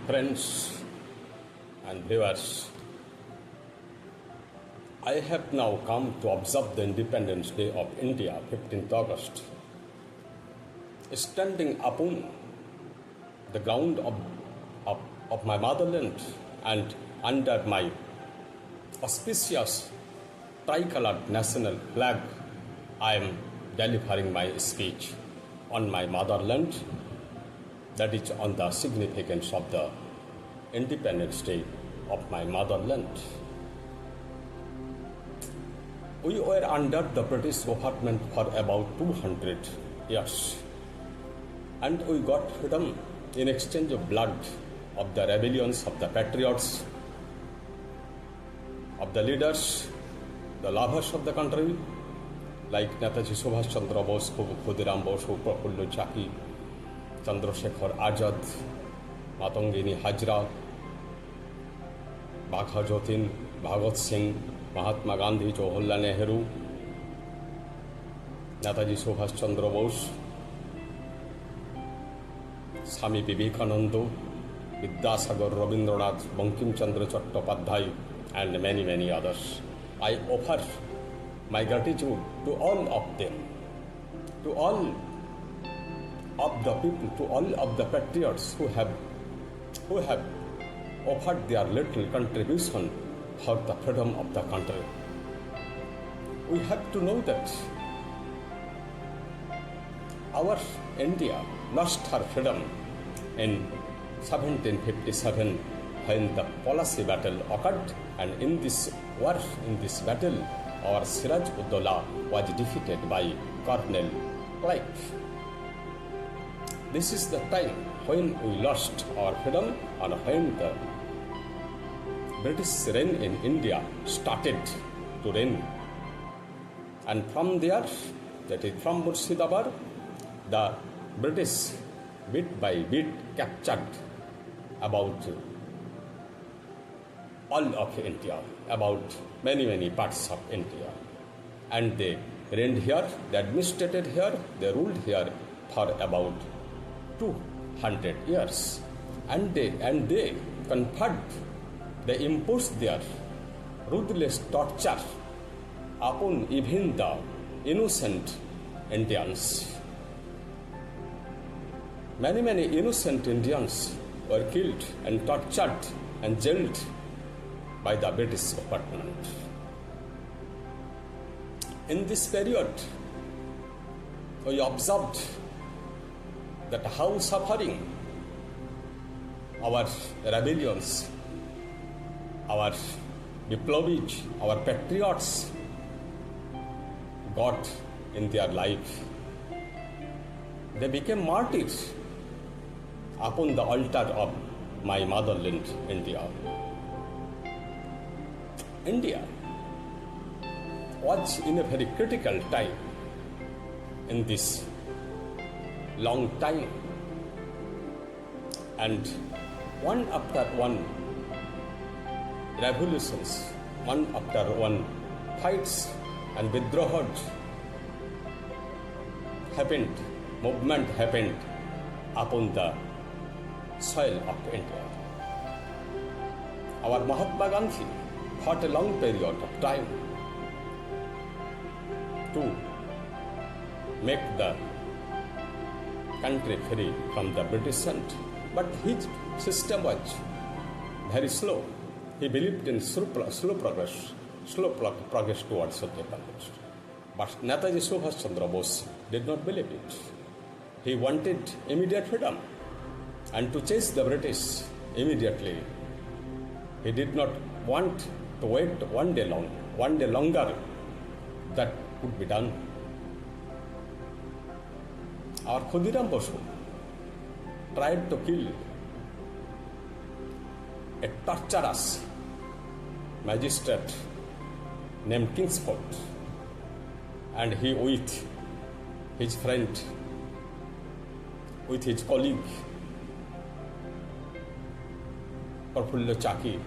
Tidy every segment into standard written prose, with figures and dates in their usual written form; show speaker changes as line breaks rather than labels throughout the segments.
Friends and viewers, I have now come to observe the Independence Day of India, 15th August. Standing upon the ground of my motherland and under my auspicious tricolored national flag, I am delivering my speech on my motherland, that is on the significance of the Independence Day of my motherland. We were under the British government for about 200 years, and we got freedom in exchange of blood of the rebellions of the patriots, of the leaders, the lovers of the country, like Netaji Subhash Chandra Bose, Khudiram Bose, Prafullo Chaki, Chandrasekhar Azad, Matangini Hajra, Bakha Jotin, Bhagat Singh, Mahatma Gandhi, Jawaharlal Nehru, Netaji Subhash Chandra Bose, Swami Vivekananda, Vidyasagar, Rabindranath, Bankim Chandra Chattopadhyay, and many, many others. I offer my gratitude to all of them, to all of the people, to all of the patriots who have offered their little contribution for the freedom of the country. We have to know that our India lost her freedom in 1757 when the policy battle occurred, and in this war, in this battle, our Siraj Uddola was defeated by Colonel Clive. This is the time when we lost our freedom and when the British reign in India started to reign. And from there, that is from Murshidabad, the British bit by bit captured about all of India, about many, many parts of India. And they reigned here, they administrated here, they ruled here for about 200 years. And they conferred, they imposed their ruthless torture upon even the innocent Indians. Many, many innocent Indians were killed and tortured and jailed by the British government. In this period, we observed that how suffering our rebellions, our Biplovis, our patriots got in their life. They became martyrs upon the altar of my motherland, India. India was in a very critical time in this long time, and one after one revolutions, one after one fights and withdrawals happened, movement happened upon the soil of India. Our Mahatma Gandhi fought a long period of time to make the country free from the British hand, but his system was very slow. He believed in slow progress towards independence. But Netaji Subhash Chandra Bose did not believe it. He wanted immediate freedom and to chase the British immediately. He did not want to wait one day longer. That could be done. Our Khudiram Bose tried to kill a torturous magistrate named Kingsford, and he with his friend, with his colleague Prafullo Chaki,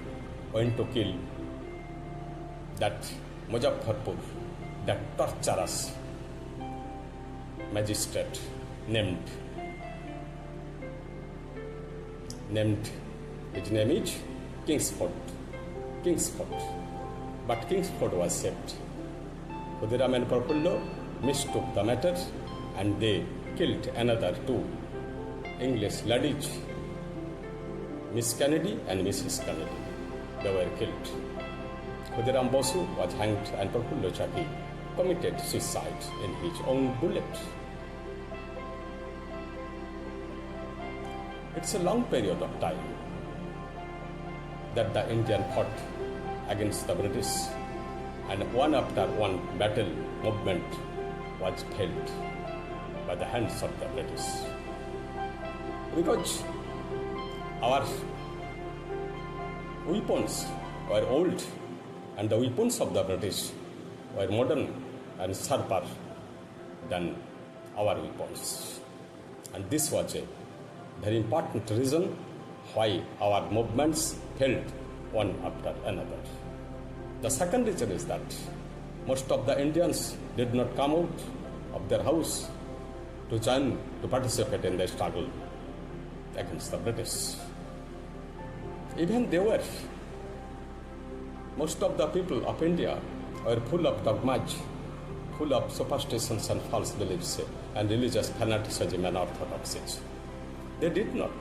went to kill that Muzaffarpur, that torturous magistrate named His name is Kingsford. But Kingsford was saved. Khudiram and Prafullo mistook the matter and they killed another two English ladies, Miss Kennedy and Mrs. Kennedy. They were killed. Khudiram Bosu was hanged and Prafullo Chaki committed suicide in his own bullet. It's a long period of time that the Indian fought against the British, and one after one battle movement was failed by the hands of the British. Because our weapons were old and the weapons of the British were modern and sharper than our weapons. And this was a very important reason why our movements failed one after another. The second reason is that most of the Indians did not come out of their house to participate in the struggle against the British. Even most of the people of India were full of dogmas, full of superstitions and false beliefs and religious fanaticism and orthodoxies. They did not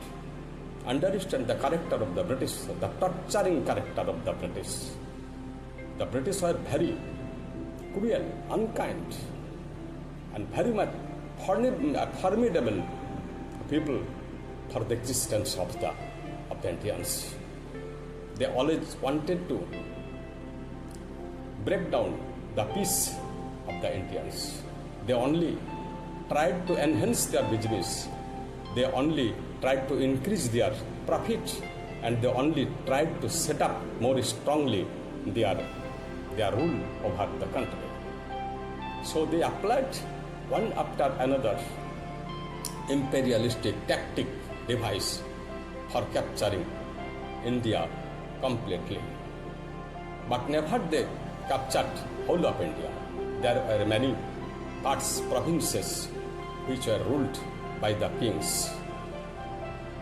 understand the character of the British, the torturing character of the British. The British were very cruel, unkind, and very much formidable people for the existence of the Indians. They always wanted to break down the peace of the Indians. They only tried to enhance their business. They only tried to increase their profit, and they only tried to set up more strongly their rule over the country. So they applied one after another imperialistic tactic device for capturing India completely. But never they captured whole of India. There were many parts, provinces, which were ruled by the kings,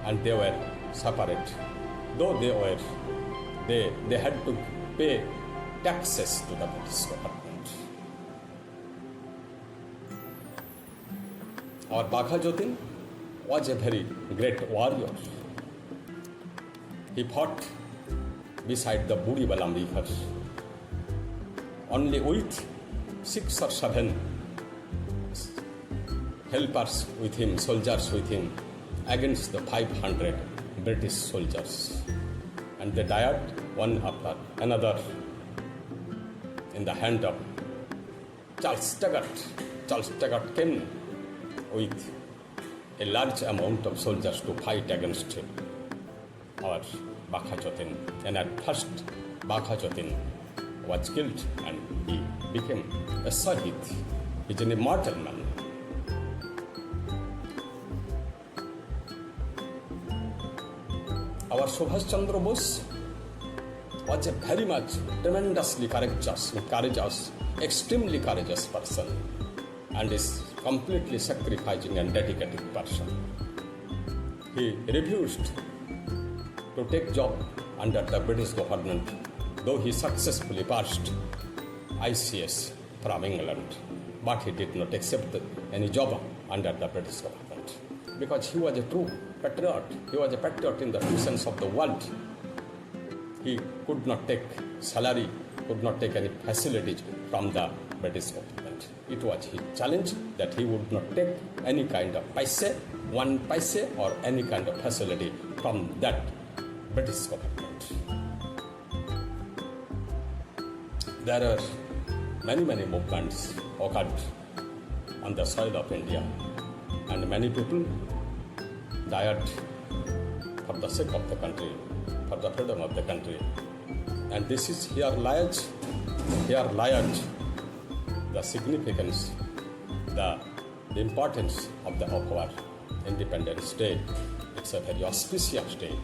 and they were separate. Though they had to pay taxes to the British government. Our Bagha Jatin was a very great warrior. He fought beside the Buri Balam River, only with 6 or 7 helpers with him, soldiers with him, against the 500 British soldiers. And they died one after another in the hand of Charles Taggart. Charles Taggart came with a large amount of soldiers to fight against our Bagha Jatin. And at first, Bagha Jatin was killed and he became a Shahid. He's an immortal man. Our Subhash Chandra Bose was a very much tremendously courageous, extremely courageous person, and is completely sacrificing and dedicated person. He refused to take job under the British government, though he successfully passed ICS from England, but he did not accept any job under the British government because he was a true patriot. He was a patriot in the true sense of the word. He could not take salary, could not take any facilities from the British government. It was his challenge that he would not take any kind of one paise or any kind of facility from that British government. There are many movements occurred on the soil of India, and many people died for the sake of the country, for the freedom of the country. And this is here lies the significance, the importance of our Independence Day. It's a very auspicious day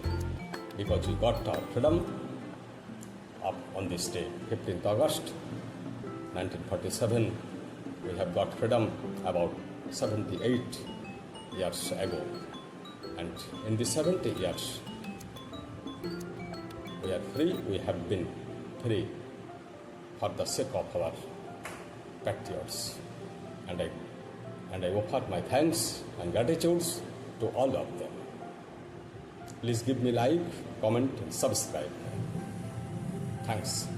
because we got our freedom on this day, 15th August 1947. We have got freedom about 78 years ago. And in the 70 years, We are free, we have been free for the sake of our patriots. And I offer my thanks and gratitude to all of them. Please give me like, comment and subscribe. Thanks.